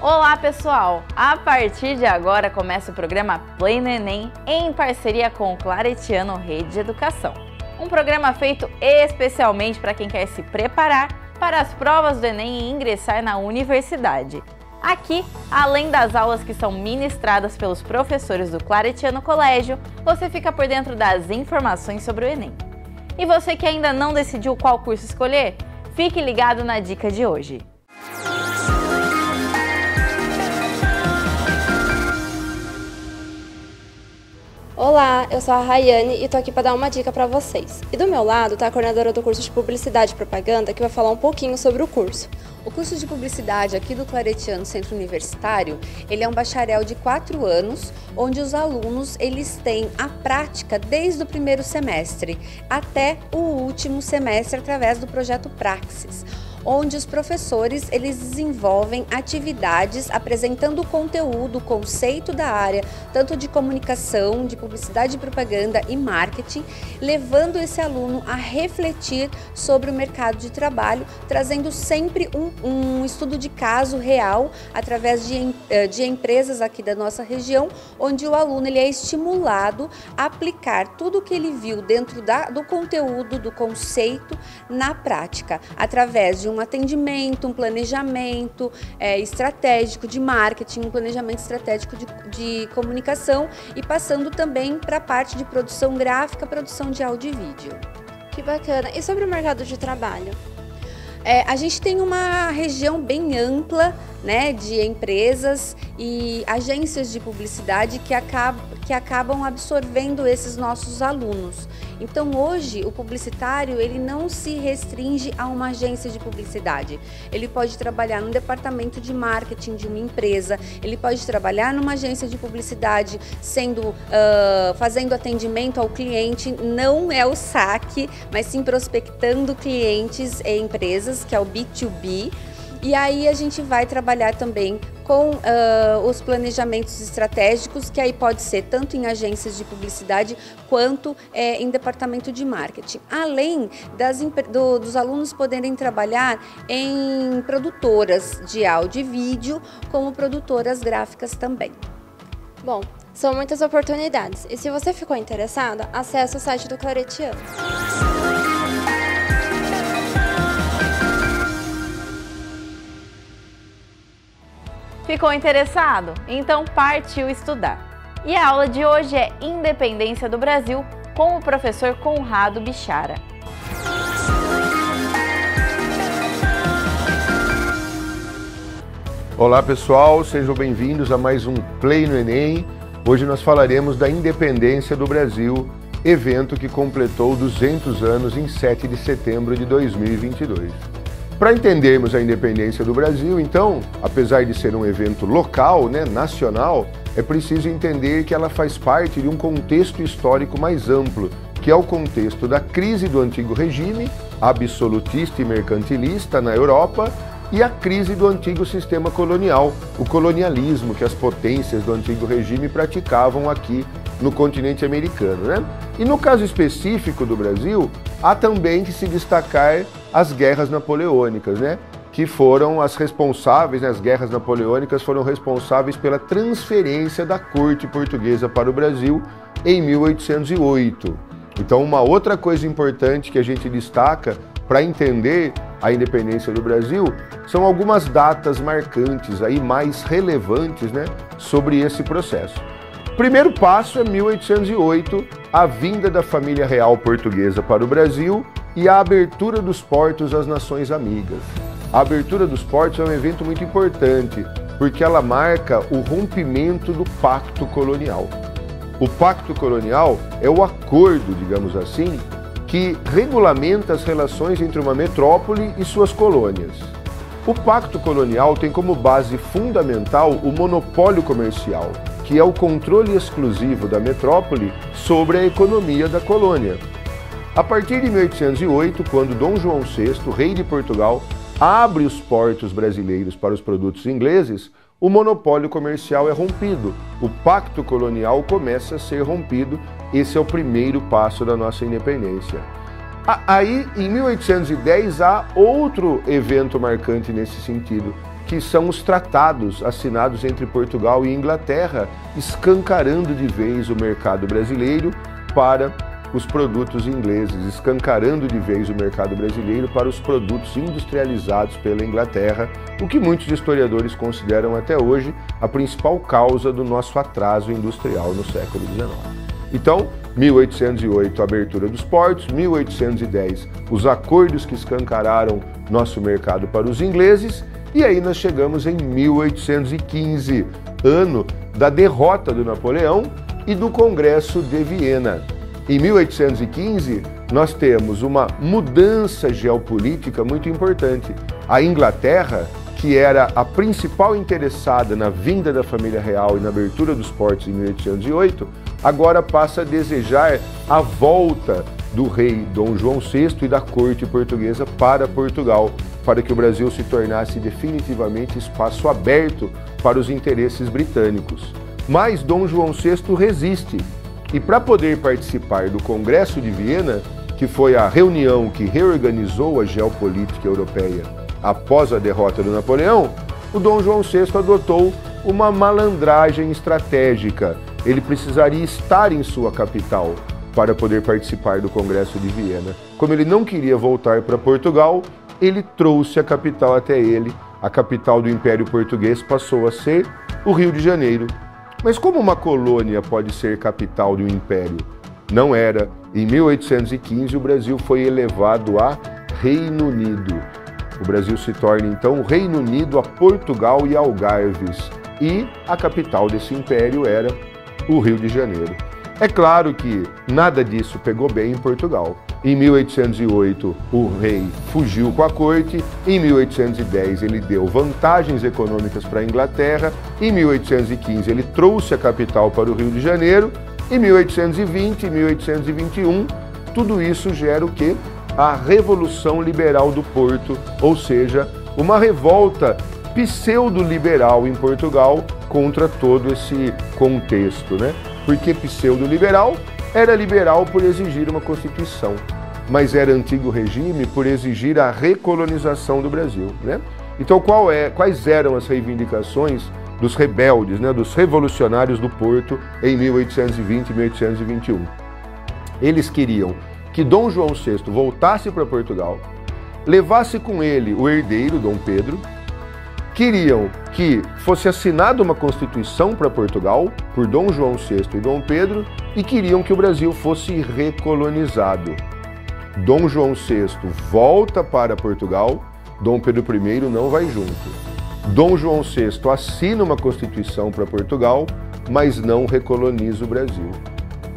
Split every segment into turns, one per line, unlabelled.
Olá pessoal! A partir de agora começa o programa Play no Enem em parceria com o Claretiano Rede de Educação. Um programa feito especialmente para quem quer se preparar para as provas do Enem e ingressar na universidade. Aqui, além das aulas que são ministradas pelos professores do Claretiano Colégio, você fica por dentro das informações sobre o Enem. E você que ainda não decidiu qual curso escolher, fique ligado na dica de hoje.
Olá, eu sou a Rayane e tô aqui para dar uma dica para vocês. E do meu lado tá a coordenadora do curso de Publicidade e Propaganda, que vai falar um pouquinho sobre o curso.
O curso de Publicidade aqui do Claretiano Centro Universitário, ele é um bacharel de 4 anos, onde os alunos eles têm a prática desde o primeiro semestre até o último semestre através do projeto Praxis, onde os professores eles desenvolvem atividades apresentando o conteúdo, o conceito da área, tanto de comunicação, de publicidade e propaganda e marketing, levando esse aluno a refletir sobre o mercado de trabalho, trazendo sempre um estudo de caso real através de empresas aqui da nossa região, onde o aluno ele é estimulado a aplicar tudo o que ele viu dentro do conteúdo, do conceito, na prática, através de um atendimento, um planejamento estratégico de marketing, um planejamento estratégico de comunicação e passando também para a parte de produção gráfica, produção de áudio e vídeo.
Que bacana! E sobre o mercado de trabalho?
A gente tem uma região bem ampla, né, de empresas e agências de publicidade que acabam absorvendo esses nossos alunos. Então hoje o publicitário ele não se restringe a uma agência de publicidade. Ele pode trabalhar no departamento de marketing de uma empresa, ele pode trabalhar numa agência de publicidade fazendo atendimento ao cliente, não é o saque, mas sim prospectando clientes e empresas, que é o B2B. E aí a gente vai trabalhar também com os planejamentos estratégicos, que aí pode ser tanto em agências de publicidade quanto em departamento de marketing. Além dos alunos poderem trabalhar em produtoras de áudio e vídeo, como produtoras gráficas também.
Bom, são muitas oportunidades. E se você ficou interessada, acesse o site do Claretiano.
Ficou interessado? Então partiu estudar! E a aula de hoje é Independência do Brasil com o professor Conrado Bichara.
Olá pessoal, sejam bem-vindos a mais um Play no Enem. Hoje nós falaremos da Independência do Brasil, evento que completou 200 anos em 7 de setembro de 2022. Para entendermos a independência do Brasil, então, apesar de ser um evento local, nacional, é preciso entender que ela faz parte de um contexto histórico mais amplo, que é o contexto da crise do antigo regime, absolutista e mercantilista na Europa, e a crise do antigo sistema colonial, o colonialismo que as potências do antigo regime praticavam aqui no continente americano. E no caso específico do Brasil, há também que se destacar as guerras napoleônicas, que foram as responsáveis, as guerras napoleônicas foram responsáveis pela transferência da corte portuguesa para o Brasil em 1808. Então, uma outra coisa importante que a gente destaca para entender a independência do Brasil são algumas datas marcantes, aí mais relevantes, sobre esse processo. O primeiro passo é 1808, a vinda da família real portuguesa para o Brasil e a abertura dos portos às nações amigas. A abertura dos portos é um evento muito importante, porque ela marca o rompimento do Pacto Colonial. O Pacto Colonial é o acordo, digamos assim, que regulamenta as relações entre uma metrópole e suas colônias. O Pacto Colonial tem como base fundamental o monopólio comercial, que é o controle exclusivo da metrópole sobre a economia da colônia. A partir de 1808, quando Dom João VI, rei de Portugal, abre os portos brasileiros para os produtos ingleses, o monopólio comercial é rompido, o pacto colonial começa a ser rompido. Esse é o primeiro passo da nossa independência. Aí, em 1810, há outro evento marcante nesse sentido, que que são os tratados assinados entre Portugal e Inglaterra, escancarando de vez o mercado brasileiro para os produtos ingleses, escancarando de vez o mercado brasileiro para os produtos industrializados pela Inglaterra, o que muitos historiadores consideram até hoje a principal causa do nosso atraso industrial no século XIX. Então, 1808, a abertura dos portos, 1810, os acordos que escancararam nosso mercado para os ingleses, e aí nós chegamos em 1815, ano da derrota do Napoleão e do Congresso de Viena. Em 1815, nós temos uma mudança geopolítica muito importante. A Inglaterra, que era a principal interessada na vinda da família real e na abertura dos portos em 1808, agora passa a desejar a volta do rei Dom João VI e da corte portuguesa para Portugal, para que o Brasil se tornasse definitivamente espaço aberto para os interesses britânicos. Mas Dom João VI resiste. E para poder participar do Congresso de Viena, que foi a reunião que reorganizou a geopolítica europeia após a derrota do Napoleão, o Dom João VI adotou uma malandragem estratégica. Ele precisaria estar em sua capital para poder participar do Congresso de Viena. Como ele não queria voltar para Portugal, ele trouxe a capital até ele. A capital do Império Português passou a ser o Rio de Janeiro. Mas como uma colônia pode ser capital de um império? Não era. Em 1815, o Brasil foi elevado a Reino Unido. O Brasil se torna, então, o Reino Unido a Portugal e Algarves. E a capital desse império era o Rio de Janeiro. É claro que nada disso pegou bem em Portugal. Em 1808, o rei fugiu com a corte. Em 1810, ele deu vantagens econômicas para a Inglaterra. Em 1815, ele trouxe a capital para o Rio de Janeiro. Em 1820 e 1821, tudo isso gera o quê? A Revolução Liberal do Porto, ou seja, uma revolta pseudo-liberal em Portugal contra todo esse contexto, né? Porque pseudo-liberal era liberal por exigir uma Constituição, mas era antigo regime por exigir a recolonização do Brasil, né? Então quais eram as reivindicações dos rebeldes, né, dos revolucionários do Porto em 1820 e 1821? Eles queriam que Dom João VI voltasse para Portugal, levasse com ele o herdeiro, Dom Pedro. Queriam que fosse assinada uma Constituição para Portugal, por Dom João VI e Dom Pedro, e queriam que o Brasil fosse recolonizado. Dom João VI volta para Portugal, Dom Pedro I não vai junto. Dom João VI assina uma Constituição para Portugal, mas não recoloniza o Brasil.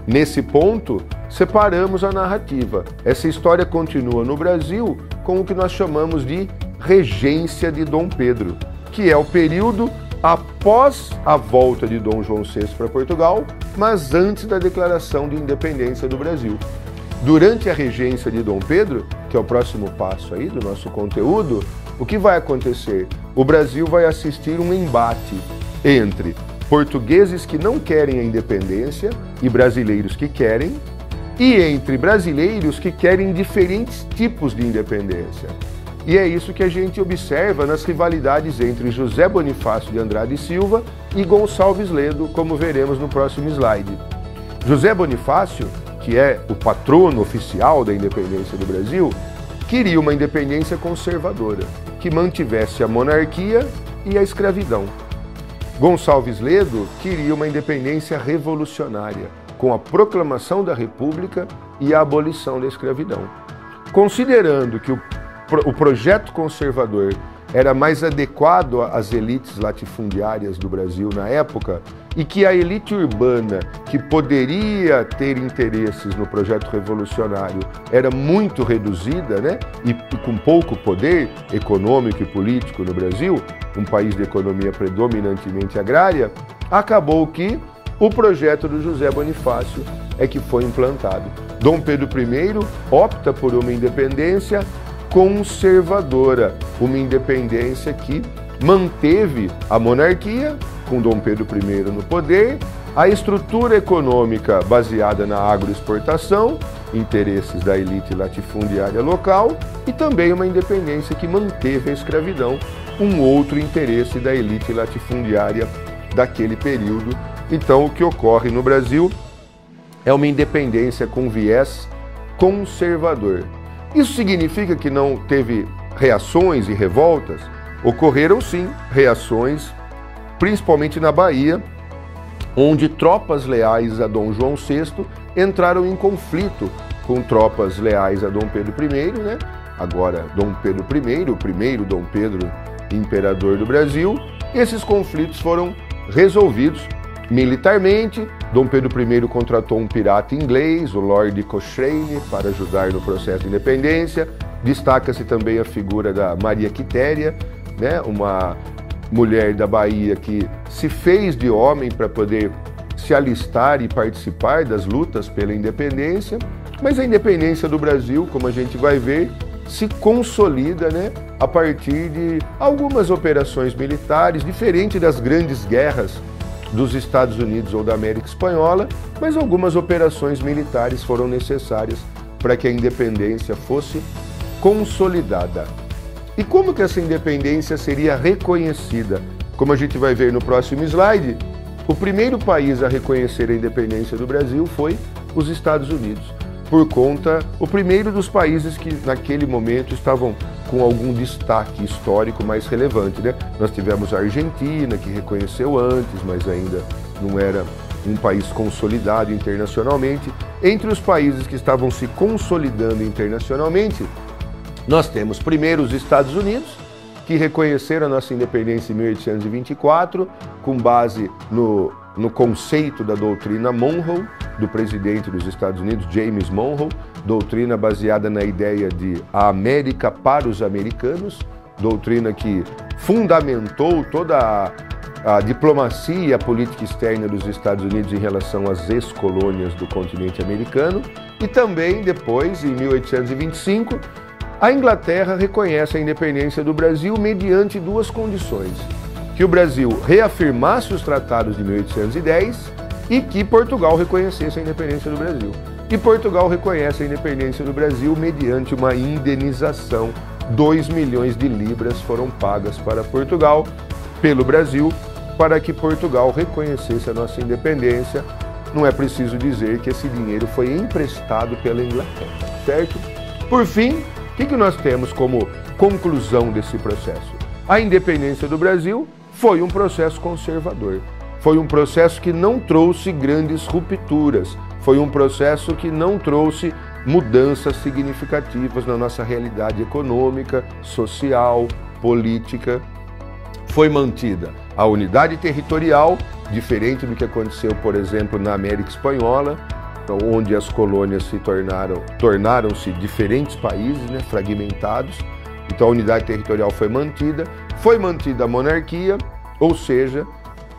Nesse ponto, separamos a narrativa. Essa história continua no Brasil com o que nós chamamos de regência de Dom Pedro, que é o período após a volta de Dom João VI para Portugal, mas antes da declaração de independência do Brasil. Durante a regência de Dom Pedro, que é o próximo passo aí do nosso conteúdo, o que vai acontecer? O Brasil vai assistir um embate entre portugueses que não querem a independência e brasileiros que querem, e entre brasileiros que querem diferentes tipos de independência. E é isso que a gente observa nas rivalidades entre José Bonifácio de Andrade e Silva e Gonçalves Ledo, como veremos no próximo slide. José Bonifácio, que é o patrono oficial da independência do Brasil, queria uma independência conservadora, que mantivesse a monarquia e a escravidão. Gonçalves Ledo queria uma independência revolucionária, com a proclamação da República e a abolição da escravidão. Considerando que o projeto conservador era mais adequado às elites latifundiárias do Brasil na época e que a elite urbana, que poderia ter interesses no projeto revolucionário, era muito reduzida, né? E com pouco poder econômico e político no Brasil, um país de economia predominantemente agrária, acabou que o projeto do José Bonifácio é que foi implantado. Dom Pedro I opta por uma independência conservadora, uma independência que manteve a monarquia, com Dom Pedro I no poder, a estrutura econômica baseada na agroexportação, interesses da elite latifundiária local, e também uma independência que manteve a escravidão, um outro interesse da elite latifundiária daquele período. Então, o que ocorre no Brasil é uma independência com viés conservador. Isso significa que não teve reações e revoltas? Ocorreram sim reações, principalmente na Bahia, onde tropas leais a Dom João VI entraram em conflito com tropas leais a Dom Pedro I, né? Agora Dom Pedro I, o primeiro Dom Pedro, imperador do Brasil. Esses conflitos foram resolvidos militarmente. Dom Pedro I contratou um pirata inglês, o Lord Cochrane, para ajudar no processo de independência. Destaca-se também a figura da Maria Quitéria, né? Uma mulher da Bahia que se fez de homem para poder se alistar e participar das lutas pela independência. Mas a independência do Brasil, como a gente vai ver, se consolida, né, a partir de algumas operações militares, diferente das grandes guerras dos Estados Unidos ou da América Espanhola, mas algumas operações militares foram necessárias para que a independência fosse consolidada. E como que essa independência seria reconhecida? Como a gente vai ver no próximo slide, o primeiro país a reconhecer a independência do Brasil foi os Estados Unidos, o primeiro dos países que naquele momento estavam com algum destaque histórico mais relevante, né? Nós tivemos a Argentina, que reconheceu antes, mas ainda não era um país consolidado internacionalmente. Entre os países que estavam se consolidando internacionalmente, nós temos primeiro os Estados Unidos, que reconheceram a nossa independência em 1824, com base no conceito da doutrina Monroe, do presidente dos Estados Unidos, James Monroe, doutrina baseada na ideia de a América para os americanos, doutrina que fundamentou toda a diplomacia e a política externa dos Estados Unidos em relação às ex-colônias do continente americano. E também depois, em 1825, a Inglaterra reconhece a independência do Brasil mediante duas condições: que o Brasil reafirmasse os tratados de 1810 e que Portugal reconhecesse a independência do Brasil. E Portugal reconhece a independência do Brasil mediante uma indenização. 2 milhões de libras foram pagas para Portugal, pelo Brasil, para que Portugal reconhecesse a nossa independência. Não é preciso dizer que esse dinheiro foi emprestado pela Inglaterra, certo? Por fim, o que nós temos como conclusão desse processo? A independência do Brasil foi um processo conservador. Foi um processo que não trouxe grandes rupturas. Foi um processo que não trouxe mudanças significativas na nossa realidade econômica, social, política. Foi mantida a unidade territorial, diferente do que aconteceu, por exemplo, na América Espanhola, onde as colônias se tornaram-se diferentes países, né, fragmentados. Então a unidade territorial foi mantida a monarquia, ou seja,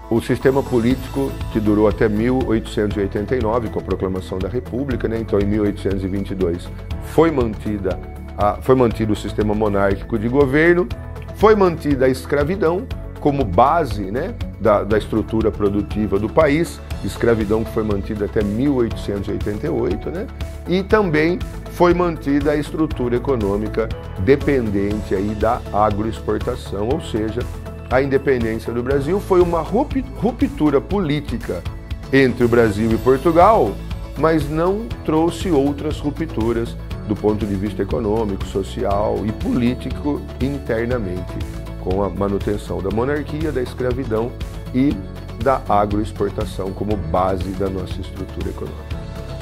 o sistema político que durou até 1889, com a proclamação da República, né? Então em 1822 foi mantido o sistema monárquico de governo, foi mantida a escravidão como base, né, da estrutura produtiva do país, escravidão que foi mantida até 1888, né? E também foi mantida a estrutura econômica dependente aí da agroexportação, ou seja, a independência do Brasil foi uma ruptura política entre o Brasil e Portugal, mas não trouxe outras rupturas do ponto de vista econômico, social e político internamente, com a manutenção da monarquia, da escravidão e da agroexportação como base da nossa estrutura econômica.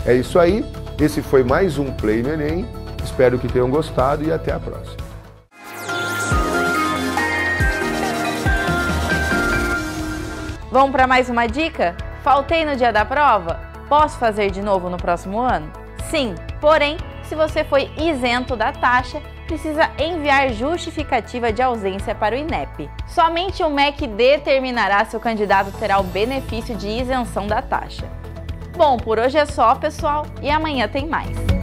É isso aí, esse foi mais um Play no Enem, espero que tenham gostado e até a próxima.
Vamos para mais uma dica? Faltei no dia da prova? Posso fazer de novo no próximo ano? Sim, porém, se você foi isento da taxa, precisa enviar justificativa de ausência para o INEP. Somente o MEC determinará se o candidato terá o benefício de isenção da taxa. Bom, por hoje é só, pessoal, e amanhã tem mais.